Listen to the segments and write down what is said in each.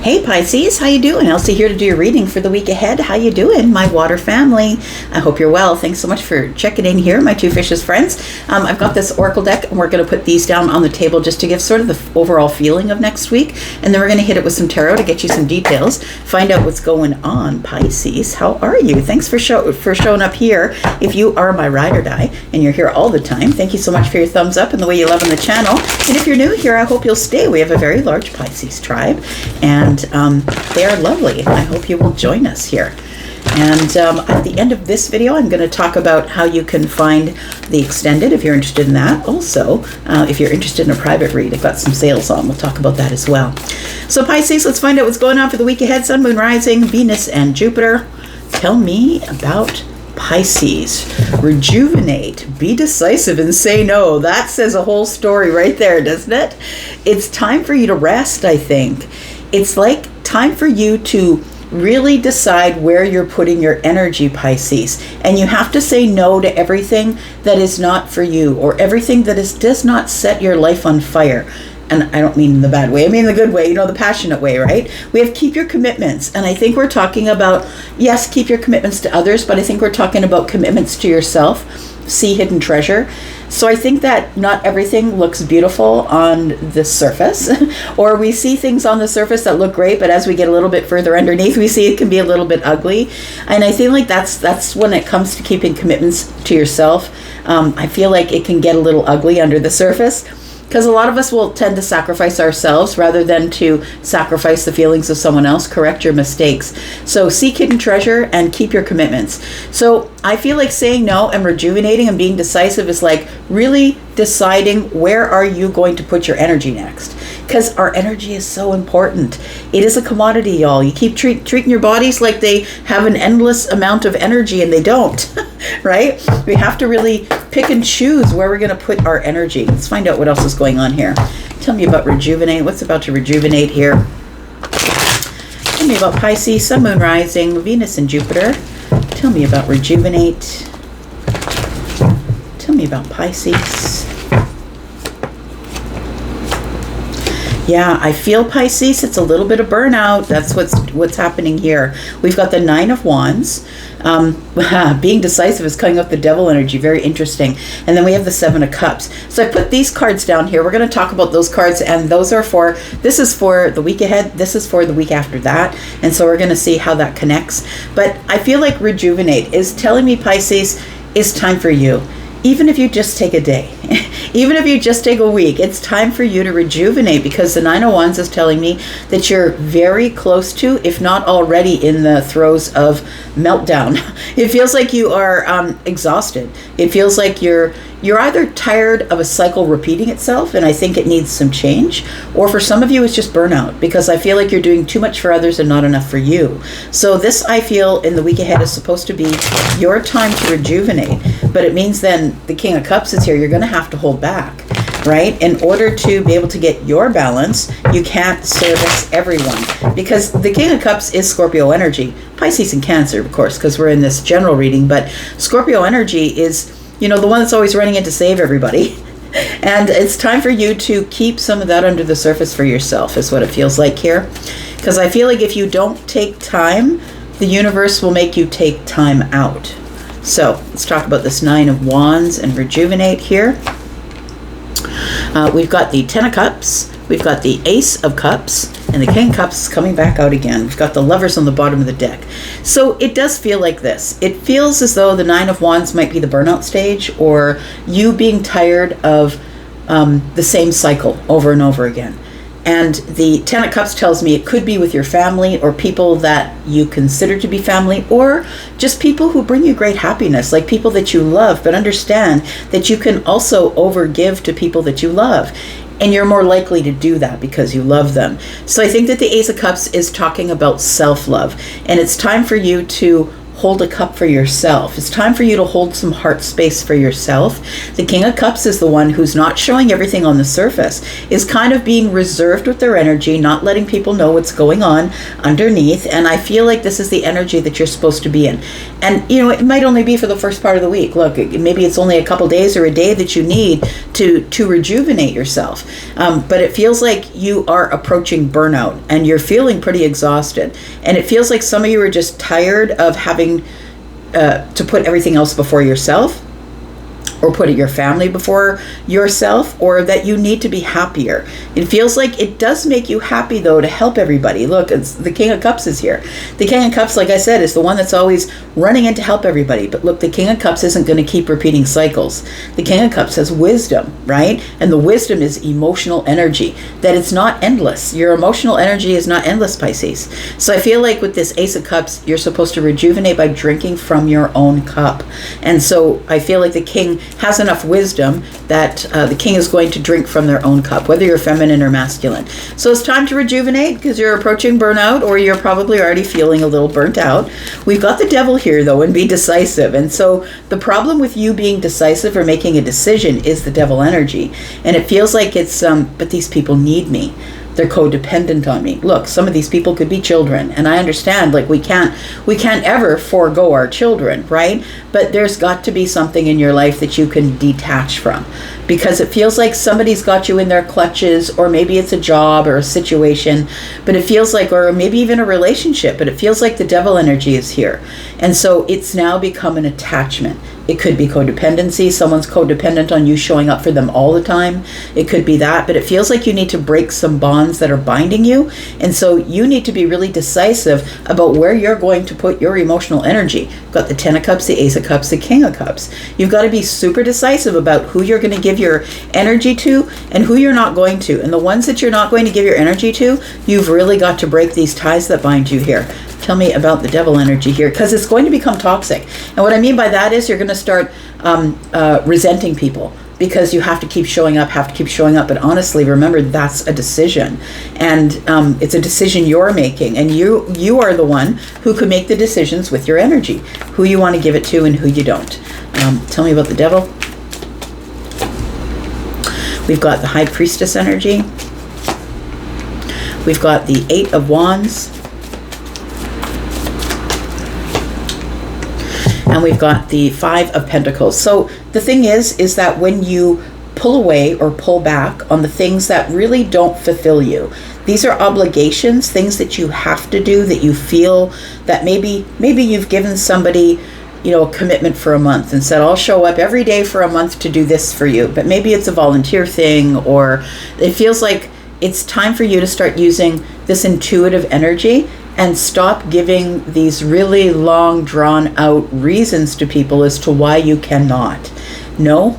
Hey Pisces, how you doing? Elsie here to do your reading for the week ahead. How you doing, my water family? I hope you're well. Thanks so much for checking in here, my two fishes friends. I've got this oracle deck, and we're going to put these down on the table just to give sort of the overall feeling of next week, and then we're going to hit it with some tarot to get you some details, find out what's going on. Pisces, how are you? Thanks for showing up here. If you are my ride or die and you're here all the time, thank you so much for your thumbs up and the way you love on the channel. And if you're new here, I hope you'll stay. We have a very large Pisces tribe, and they are lovely. I hope you will join us here. And at the end of this video, I'm going to talk about how you can find the extended if you're interested in that. Also, if you're interested in a private read, I've got some sales on. We'll talk about that as well. So Pisces, let's find out what's going on for the week ahead. Sun, Moon, Rising, Venus, and Jupiter. Tell me about Pisces. Rejuvenate, be decisive, and say no. That says a whole story right there, doesn't it? It's time for you to rest, I think. It's like time for you to really decide where you're putting your energy, Pisces. And you have to say no to everything that is not for you, or everything that does not set your life on fire. And I don't mean in the bad way, I mean the good way, you know, the passionate way, right? We have keep your commitments. And I think we're talking about, yes, keep your commitments to others, but I think we're talking about commitments to yourself. See hidden treasure. So I think that not everything looks beautiful on the surface, or we see things on the surface that look great, but as we get a little bit further underneath, we see it can be a little bit ugly. And I feel like that's when it comes to keeping commitments to yourself. I feel like it can get a little ugly under the surface, because a lot of us will tend to sacrifice ourselves rather than to sacrifice the feelings of someone else. Correct your mistakes. So seek hidden treasure and keep your commitments. So I feel like saying no and rejuvenating and being decisive is like really deciding where are you going to put your energy next. Because our energy is so important. It is a commodity, y'all. You keep treating your bodies like they have an endless amount of energy, and they don't, right? We have to really pick and choose where we're going to put our energy. Let's find out what else is going on here. Tell me about rejuvenate. What's about to rejuvenate here? Tell me about Pisces, Sun, Moon, Rising, Venus, and Jupiter. Tell me about rejuvenate. Tell me about Pisces. Yeah, I feel Pisces. It's a little bit of burnout. That's what's happening here. We've got the Nine of Wands. Being decisive is coming up the devil energy. Very interesting. And then we have the Seven of Cups. So I put these cards down here. We're going to talk about those cards, and those are this is for the week ahead. This is for the week after that. And so we're going to see how that connects. But I feel like rejuvenate is telling me, Pisces, it's time for you. Even if you just take a day, even if you just take a week, it's time for you to rejuvenate, because the Nine of Wands is telling me that you're very close to, if not already in the throes of meltdown. It feels like you are exhausted. It feels like you're either tired of a cycle repeating itself, and I think it needs some change, or for some of you it's just burnout, because I feel like you're doing too much for others and not enough for you. So this, I feel, in the week ahead is supposed to be your time to rejuvenate, but it means then the King of Cups is here. You're going to have to hold back, right? In order to be able to get your balance, you can't service everyone, because the King of Cups is Scorpio energy, Pisces and Cancer, of course, because we're in this general reading, but Scorpio energy is, you know, the one that's always running in to save everybody. And it's time for you to keep some of that under the surface for yourself, is what it feels like here. Because I feel like if you don't take time, the universe will make you take time out. So let's talk about this Nine of Wands and rejuvenate here. We've got the Ten of Cups, we've got the Ace of Cups, and the King of Cups is coming back out again. We've got the Lovers on the bottom of the deck. So it does feel like this. It feels as though the Nine of Wands might be the burnout stage, or you being tired of the same cycle over and over again. And the Ten of Cups tells me it could be with your family, or people that you consider to be family, or just people who bring you great happiness, like people that you love, but understand that you can also overgive to people that you love. And you're more likely to do that because you love them. So I think that the Ace of Cups is talking about self-love. And it's time for you to hold a cup for yourself. It's time for you to hold some heart space for yourself. The King of Cups is the one who's not showing everything on the surface, is kind of being reserved with their energy, not letting people know what's going on underneath. And I feel like this is the energy that you're supposed to be in. And, you know, it might only be for the first part of the week. Look, maybe it's only a couple days or a day that you need to rejuvenate yourself. But it feels like you are approaching burnout and you're feeling pretty exhausted. And it feels like some of you are just tired of having to put everything else before yourself, or put your family before yourself, or that you need to be happier. It feels like it does make you happy, though, to help everybody. Look, it's the King of Cups is here. The King of Cups, like I said, is the one that's always running in to help everybody. But look, the King of Cups isn't going to keep repeating cycles. The King of Cups has wisdom, right? And the wisdom is emotional energy, that it's not endless. Your emotional energy is not endless, Pisces. So I feel like with this Ace of Cups, you're supposed to rejuvenate by drinking from your own cup. And so I feel like the King has enough wisdom that the King is going to drink from their own cup, whether you're feminine or masculine. So it's time to rejuvenate because you're approaching burnout, or you're probably already feeling a little burnt out. We've got the Devil here, though, and be decisive. And so the problem with you being decisive or making a decision is the Devil energy. And it feels like it's, but these people need me. They're codependent on me. Look, some of these people could be children, and I understand, like, we can't ever forego our children, right? But there's got to be something in your life that you can detach from, because it feels like somebody's got you in their clutches, or maybe it's a job or a situation, but it feels like, or maybe even a relationship, but it feels like the Devil energy is here. And so it's now become an attachment. It could be codependency. Someone's codependent on you showing up for them all the time. It could be that, but it feels like you need to break some bonds that are binding you. And so you need to be really decisive about where you're going to put your emotional energy. You've got the Ten of Cups, the Ace of Cups, the King of Cups. You've got to be super decisive about who you're going to give your energy to and who you're not going to. And the ones that you're not going to give your energy to, you've really got to break these ties that bind you here. Tell me about the Devil energy here, because it's going to become toxic. And what I mean by that is you're going to start resenting people because you have to keep showing up, But honestly, remember, that's a decision. And it's a decision you're making. And you are the one who can make the decisions with your energy, who you want to give it to and who you don't. Tell me about the Devil. We've got the High Priestess energy. We've got the Eight of Wands. And we've got the Five of Pentacles. So the thing is that when you pull away or pull back on the things that really don't fulfill you, these are obligations, things that you have to do, that you feel that maybe you've given somebody, you know, a commitment for a month and said, I'll show up every day for a month to do this for you. But maybe it's a volunteer thing, or it feels like it's time for you to start using this intuitive energy and stop giving these really long, drawn-out reasons to people as to why you cannot. No,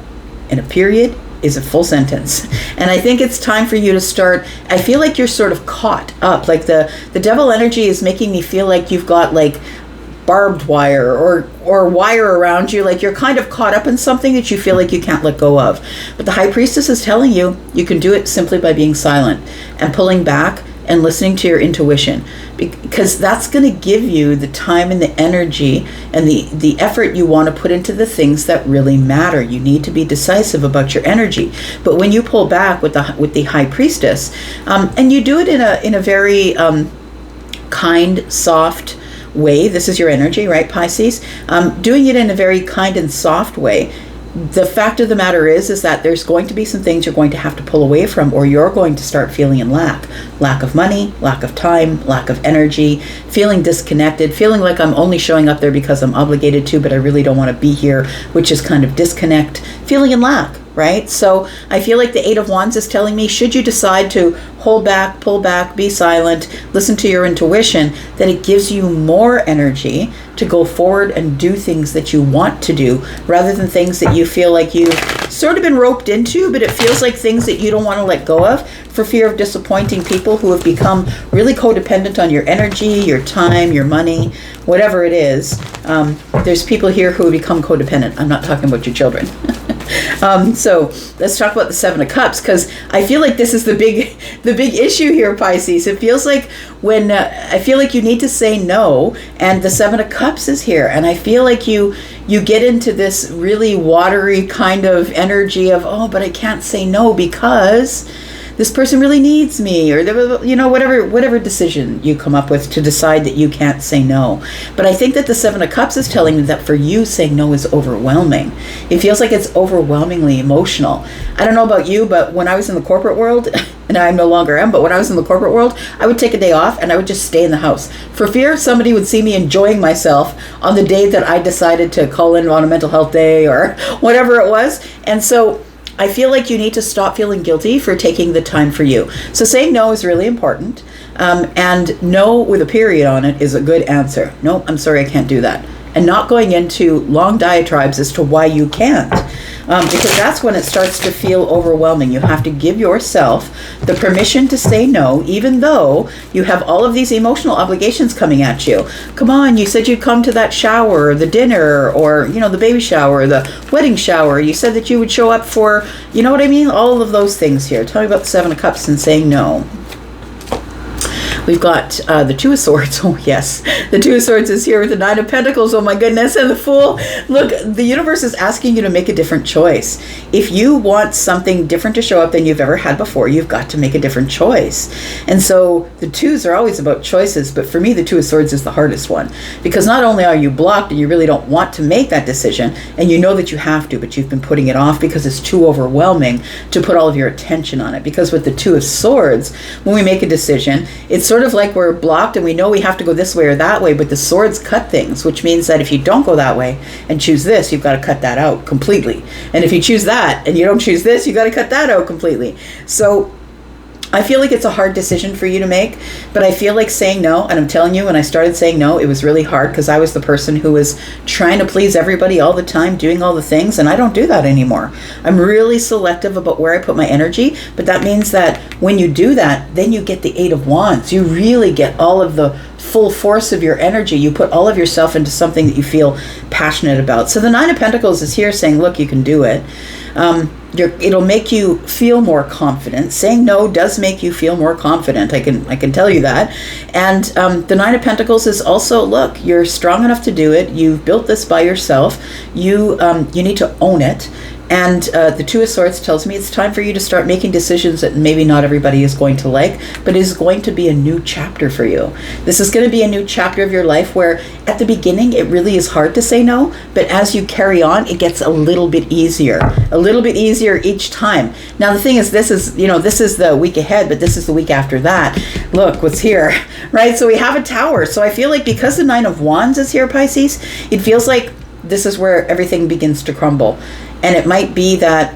and a period is a full sentence. And I think it's time for you to start, I feel like you're sort of caught up. Like the Devil energy is making me feel like you've got like barbed wire or wire around you, like you're kind of caught up in something that you feel like you can't let go of. But the High Priestess is telling you, you can do it simply by being silent and pulling back and listening to your intuition, because that's going to give you the time and the energy and the effort you want to put into the things that really matter. You need to be decisive about your energy. But when you pull back with the High Priestess, and you do it in a very kind, soft way. This is your energy, right, Pisces? Doing it in a very kind and soft way. The fact of the matter is that there's going to be some things you're going to have to pull away from, or you're going to start feeling in lack of money, lack of time, lack of energy, feeling disconnected, feeling like I'm only showing up there because I'm obligated to, but I really don't want to be here, which is kind of disconnect, feeling in lack, right? So I feel like the Eight of Wands is telling me, should you decide to hold back, pull back, be silent, listen to your intuition, that it gives you more energy to go forward and do things that you want to do, rather than things that you feel like you've sort of been roped into, but it feels like things that you don't want to let go of for fear of disappointing people who have become really codependent on your energy, your time, your money, whatever it is. There's people here who have become codependent. I'm not talking about your children. So let's talk about the Seven of Cups, because I feel like this is the big issue here, Pisces. It feels like when I feel like you need to say no, and the Seven of Cups is here, and I feel like you get into this really watery kind of energy of, oh, but I can't say no because this person really needs me, or whatever decision you come up with to decide that you can't say no. But I think that the Seven of Cups is telling me that for you, saying no is overwhelming. It feels like it's overwhelmingly emotional. I don't know about you, but when I was in the corporate world, and I no longer am, but when I was in the corporate world, I would take a day off and I would just stay in the house for fear somebody would see me enjoying myself on the day that I decided to call in on a mental health day or whatever it was. And so I feel like you need to stop feeling guilty for taking the time for you. So saying no is really important. And no with a period on it is a good answer. No, I'm sorry, I can't do that. And not going into long diatribes as to why you can't. Because that's when it starts to feel overwhelming. You have to give yourself the permission to say no, even though you have all of these emotional obligations coming at you. Come on, you said you'd come to that shower, or the dinner, or, the baby shower, the wedding shower. You said that you would show up for, you know what I mean? All of those things here. Tell me about the Seven of Cups and saying no. We've got the Two of Swords. Oh, yes. The Two of Swords is here with the Nine of Pentacles. Oh, my goodness. And the Fool. Look, the universe is asking you to make a different choice. If you want something different to show up than you've ever had before, you've got to make a different choice. And so the twos are always about choices. But for me, the Two of Swords is the hardest one. Because not only are you blocked and you really don't want to make that decision, and you know that you have to, but you've been putting it off because it's too overwhelming to put all of your attention on it. Because with the Two of Swords, when we make a decision, it's sort of like we're blocked and we know we have to go this way or that way, but the swords cut things, which means that if you don't go that way and choose this, you've got to cut that out completely. And if you choose that and you don't choose this, you've got to cut that out completely. So I feel like it's a hard decision for you to make, but I feel like saying no, and I'm telling you, when I started saying no, it was really hard because I was the person who was trying to please everybody all the time, doing all the things, and I don't do that anymore. I'm really selective about where I put my energy, but that means that when you do that, then you get the Eight of Wands. You really get all of the full force of your energy. You put all of yourself into something that you feel passionate about. So the Nine of Pentacles is here saying, look, you can do it. It'll make you feel more confident. Saying no does make you feel more confident. I can tell you that. And the Nine of Pentacles is also, look, you're strong enough to do it. You've built this by yourself. You need to own it. And the Two of Swords tells me it's time for you to start making decisions that maybe not everybody is going to like, but is going to be a new chapter for you. This is going to be a new chapter of your life where at the beginning it really is hard to say no, but as you carry on, it gets a little bit easier each time. Now the thing is, this is the week ahead, but this is the week after that. Look what's here, right? So we have a Tower. So I feel like because the Nine of Wands is here, Pisces, it feels like this is where everything begins to crumble. And it might be that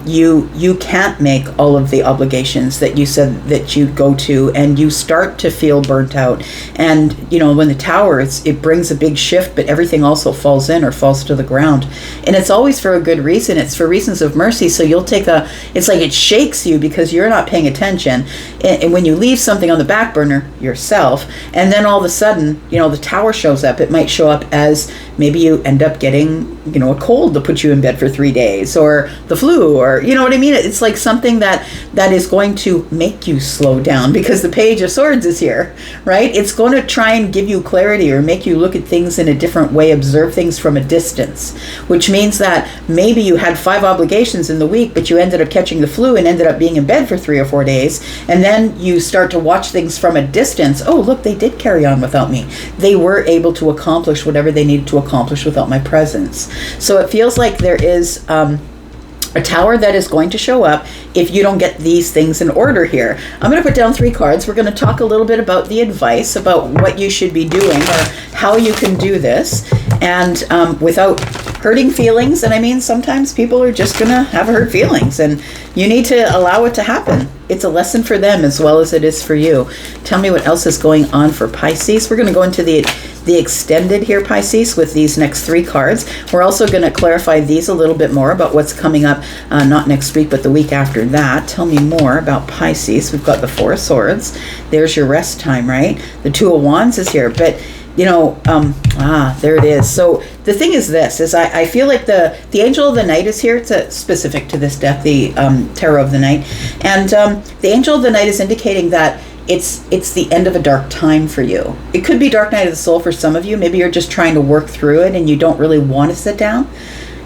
you can't make all of the obligations that you said that you'd go to, and you start to feel burnt out. And when the Tower, it brings a big shift, but everything also falls in or falls to the ground. And it's always for a good reason. It's for reasons of mercy. So you'll it's like it shakes you because you're not paying attention. And when you leave something on the back burner yourself, and then all of a sudden, the Tower shows up, it might show up as maybe you end up getting, a cold to put you in bed for 3 days, or the flu, or you know what I mean? It's like something that is going to make you slow down because the Page of Swords is here, right? It's going to try and give you clarity or make you look at things in a different way, observe things from a distance, which means that maybe you had 5 obligations in the week, but you ended up catching the flu and ended up being in bed for 3 or 4 days. And then you start to watch things from a distance. Oh, look, they did carry on without me. They were able to accomplish whatever they needed to accomplish without my presence. So it feels like there is a Tower that is going to show up if you don't get these things in order here. I'm going to put down 3 cards. We're going to talk a little bit about the advice, about what you should be doing or how you can do this, and without hurting feelings. And I mean, sometimes people are just going to have hurt feelings, and you need to allow it to happen. It's a lesson for them as well as it is for you. Tell me what else is going on for Pisces. We're going to go into the the extended here, Pisces, with these next 3 cards. We're also going to clarify these a little bit more about what's coming up, not next week, but the week after that. Tell me more about Pisces. We've got the 4 of Swords. There's your rest time, right? The 2 of Wands is here, but you know, there it is. So the thing is this, is I feel like the Angel of the Night is here. It's specific to this deck, the Tarot of the Night. And the Angel of the Night is indicating that it's the end of a dark time for you. It could be dark night of the soul for some of you. Maybe you're just trying to work through it and you don't really want to sit down,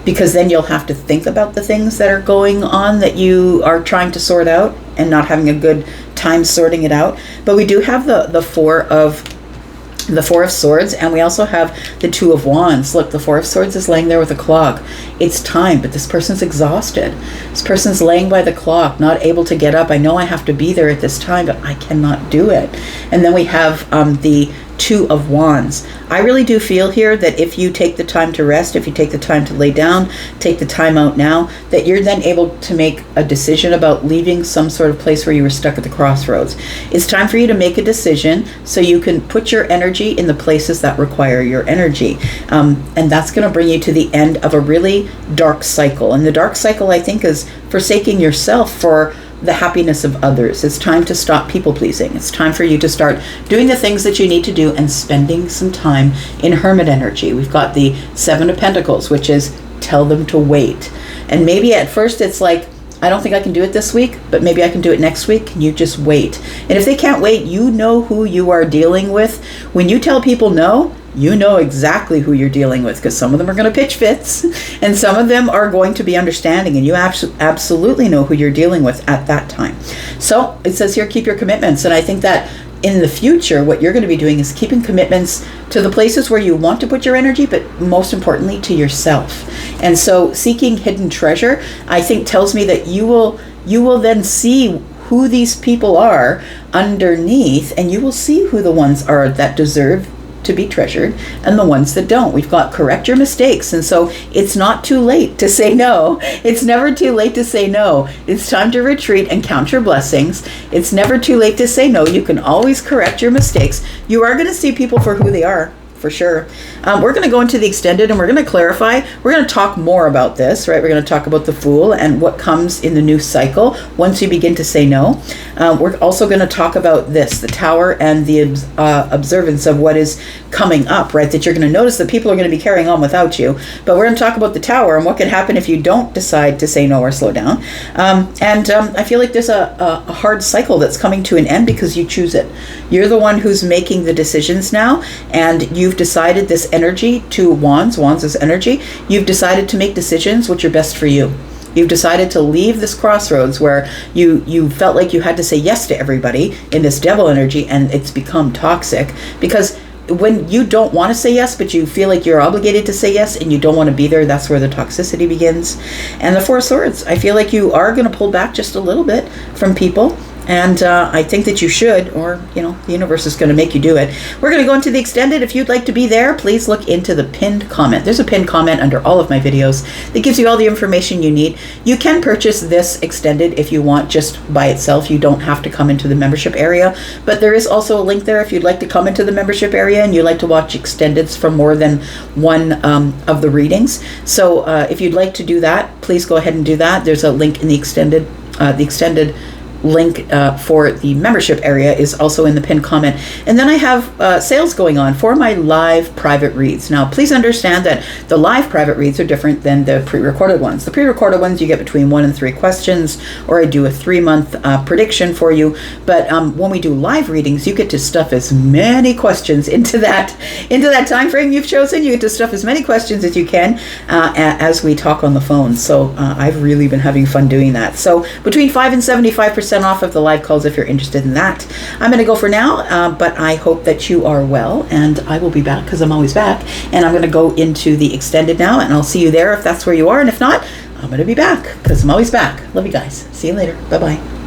because then you'll have to think about the things that are going on that you are trying to sort out and not having a good time sorting it out. But we do have the Four of Swords, and we also have the 2 of Wands. Look, the 4 of Swords is laying there with a clock. It's time, but this person's exhausted. This person's laying by the clock, not able to get up. I know I have to be there at this time, but I cannot do it. And then we have the 2 of Wands. I really do feel here that if you take the time to rest, if you take the time to lay down, take the time out now, that you're then able to make a decision about leaving some sort of place where you were stuck at the crossroads. It's time for you to make a decision so you can put your energy in the places that require your energy. And that's going to bring you to the end of a really dark cycle. And the dark cycle, I think, is forsaking yourself for the happiness of others. It's time to stop people pleasing. It's time for you to start doing the things that you need to do and spending some time in hermit energy. We've got the 7 of Pentacles, which is tell them to wait. And maybe at first it's like, I don't think I can do it this week, but maybe I can do it next week. Can you just wait? And if they can't wait, you know who you are dealing with. When you tell people no, you know exactly who you're dealing with, because some of them are going to pitch fits and some of them are going to be understanding, and you absolutely know who you're dealing with at that time. So it says here, keep your commitments. And I think that in the future, what you're going to be doing is keeping commitments to the places where you want to put your energy, but most importantly to yourself. And so seeking hidden treasure, I think, tells me that you will then see who these people are underneath, and you will see who the ones are that deserve to be treasured and the ones that don't. We've got correct your mistakes. And so it's not too late to say no. It's never too late to say no. It's time to retreat and count your blessings. It's never too late to say no. You can always correct your mistakes. You are going to see people for who they are, for sure. We're going to go into the extended and we're going to clarify. We're going to talk more about this, right? We're going to talk about the Fool and what comes in the new cycle once you begin to say no. We're also going to talk about this, the Tower, and the observance of what is coming up, right? That you're going to notice that people are going to be carrying on without you. But we're going to talk about the Tower and what can happen if you don't decide to say no or slow down. I feel like there's a hard cycle that's coming to an end because you choose it. You're the one who's making the decisions now, and you've decided this energy to Wands is energy. You've decided to make decisions which are best for you. You've decided to leave this crossroads where you felt like you had to say yes to everybody in this devil energy, and it's become toxic. Because when you don't want to say yes, but you feel like you're obligated to say yes and you don't want to be there, that's where the toxicity begins. And the 4 of Swords, I feel like you are going to pull back just a little bit from people. And I think that you should, or, the universe is going to make you do it. We're going to go into the extended. If you'd like to be there, please look into the pinned comment. There's a pinned comment under all of my videos that gives you all the information you need. You can purchase this extended if you want just by itself. You don't have to come into the membership area. But there is also a link there if you'd like to come into the membership area and you'd like to watch extendeds for more than one of the readings. So if you'd like to do that, please go ahead and do that. There's a link in the extended link for the membership area is also in the pinned comment. And then I have sales going on for my live private reads. Now, please understand that the live private reads are different than the pre-recorded ones. The pre-recorded ones, you get between 1 and 3 questions, or I do a 3-month prediction for you. But when we do live readings, you get to stuff as many questions into that time frame you've chosen. You get to stuff as many questions as you can as we talk on the phone. So I've really been having fun doing that. So between 5 and 75% off of the live calls if you're interested in that. I'm going to go for now, but I hope that you are well, and I will be back because I'm always back. And I'm going to go into the extended now, and I'll see you there if that's where you are. And if not, I'm going to be back because I'm always back. Love you guys. See you later. Bye-bye.